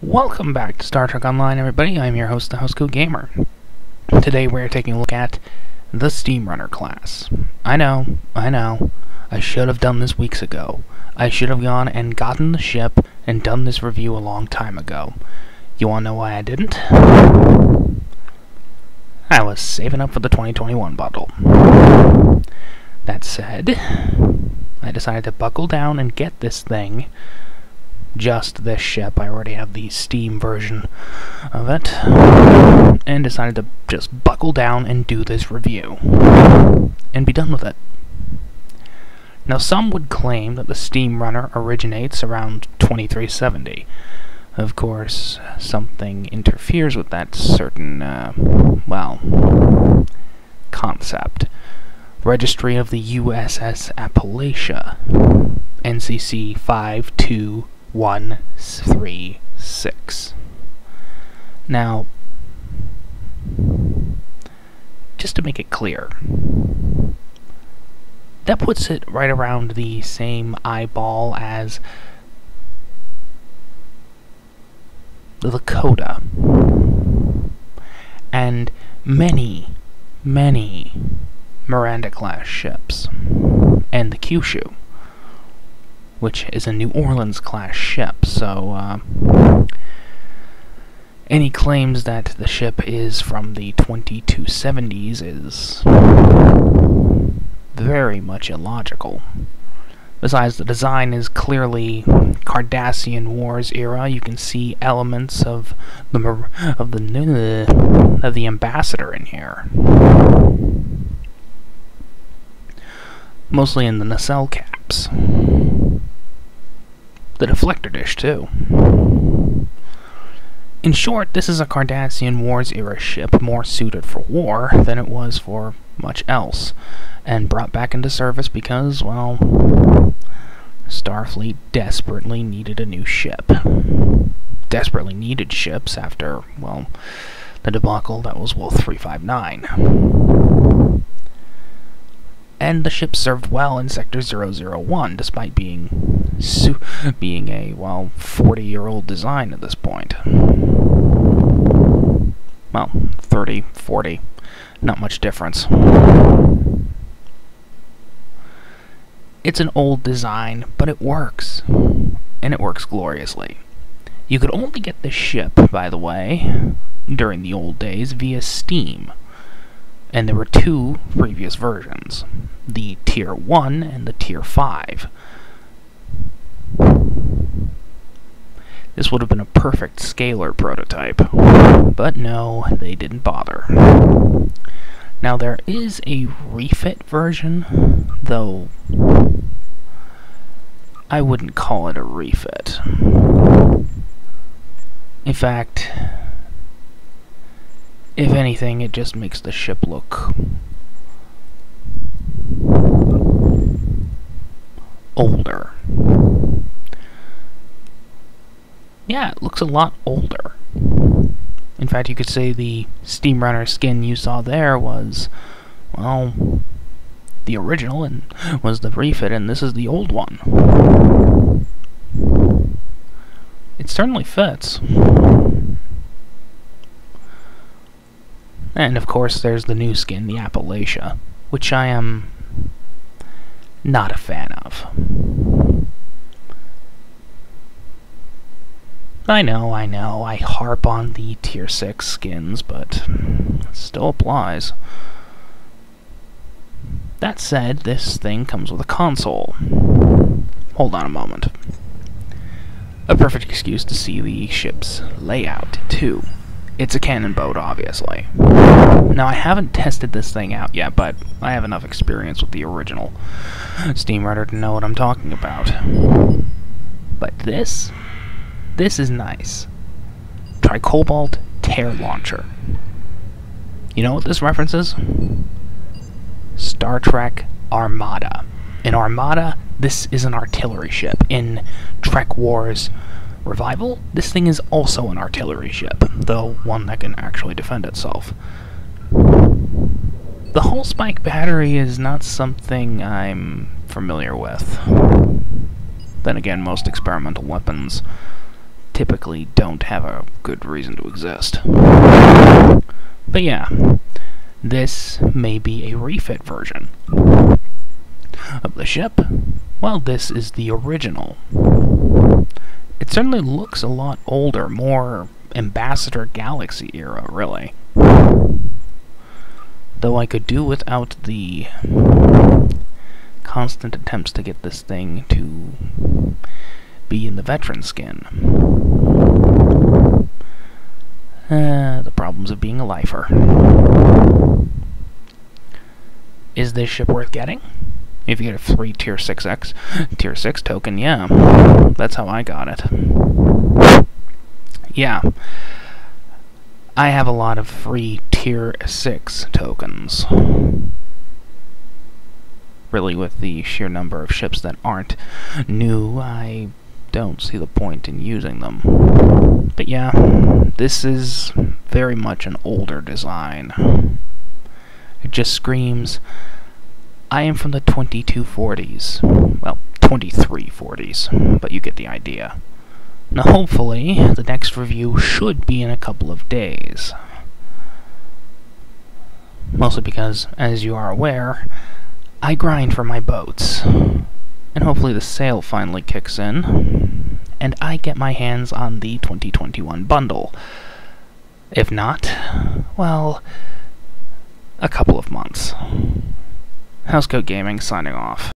Welcome back to Star Trek Online, everybody. I'm your host, the Housecoat Gamer. Today we're taking a look at the Steamrunner-Class. I know. I should have done this weeks ago. I should have gone and gotten the ship and done this review a long time ago. You wanna know why I didn't? I was saving up for the 2021 bundle. That said, I decided to buckle down and get this thing. Just this ship. I already have the Steam version of it, and decided to just buckle down and do this review and be done with it. Now, some would claim that the Steamrunner originates around 2370. Of course, something interferes with that certain, concept. Registry of the USS Appalachia, NCC 52136. Now, just to make it clear, that puts it right around the same eyeball as the Lakota and many Miranda-class ships, and the Kyushu, which is a New Orleans-class ship. So, any claims that the ship is from the 2270s is very much illogical. Besides, the design is clearly Cardassian Wars era. You can see elements of the Ambassador in here, mostly in the nacelle caps. The deflector dish, too. In short, this is a Cardassian Wars era ship, more suited for war than it was for much else, and brought back into service because, well, Starfleet desperately needed a new ship. Desperately needed ships after, well, the debacle that was Wolf 359. And the ship served well in Sector 001, despite being a, well, 40-year-old design at this point. Well, 30, 40, not much difference. It's an old design, but it works. And it works gloriously. You could only get this ship, by the way, during the old days, via Steam. And there were two previous versions, the Tier 1 and the Tier 5. This would have been a perfect scalar prototype, but no, they didn't bother. Now, there is a refit version, though I wouldn't call it a refit. In fact, if anything, it just makes the ship look older. Yeah, it looks a lot older. In fact, you could say the Steamrunner skin you saw there was, well, the original and was the refit, and this is the old one. It certainly fits. And of course, there's the new skin, the Appalachia, which I am not a fan of. I know, I harp on the Tier 6 skins, but it still applies. That said, this thing comes with a console. Hold on a moment. A perfect excuse to see the ship's layout, too. It's a cannon boat, obviously. Now, I haven't tested this thing out yet, but I have enough experience with the original Steamrunner to know what I'm talking about. But this is nice. Tricobalt Tear Launcher. You know what this references? Star Trek Armada. In Armada, this is an artillery ship. In Trek Wars Revival, this thing is also an artillery ship, though one that can actually defend itself. The hull spike battery is not something I'm familiar with. Then again, most experimental weapons typically don't have a good reason to exist. But yeah, this may be a refit version of the ship. Well, this is the original. It certainly looks a lot older, more Ambassador Galaxy era, really. Though I could do without the constant attempts to get this thing to be in the veteran skin. The problems of being a lifer. Is this ship worth getting? If you get a free Tier 6 token, yeah. That's how I got it. Yeah. I have a lot of free Tier 6 tokens. Really, with the sheer number of ships that aren't new, I don't see the point in using them. But yeah, this is very much an older design. It just screams, I am from the 2240s. Well, 2340s, but you get the idea. Now hopefully, the next review should be in a couple of days. Mostly because, as you are aware, I grind for my boats. And hopefully the sale finally kicks in, and I get my hands on the 2021 bundle. If not, well, a couple of months. Housecoat Gaming signing off.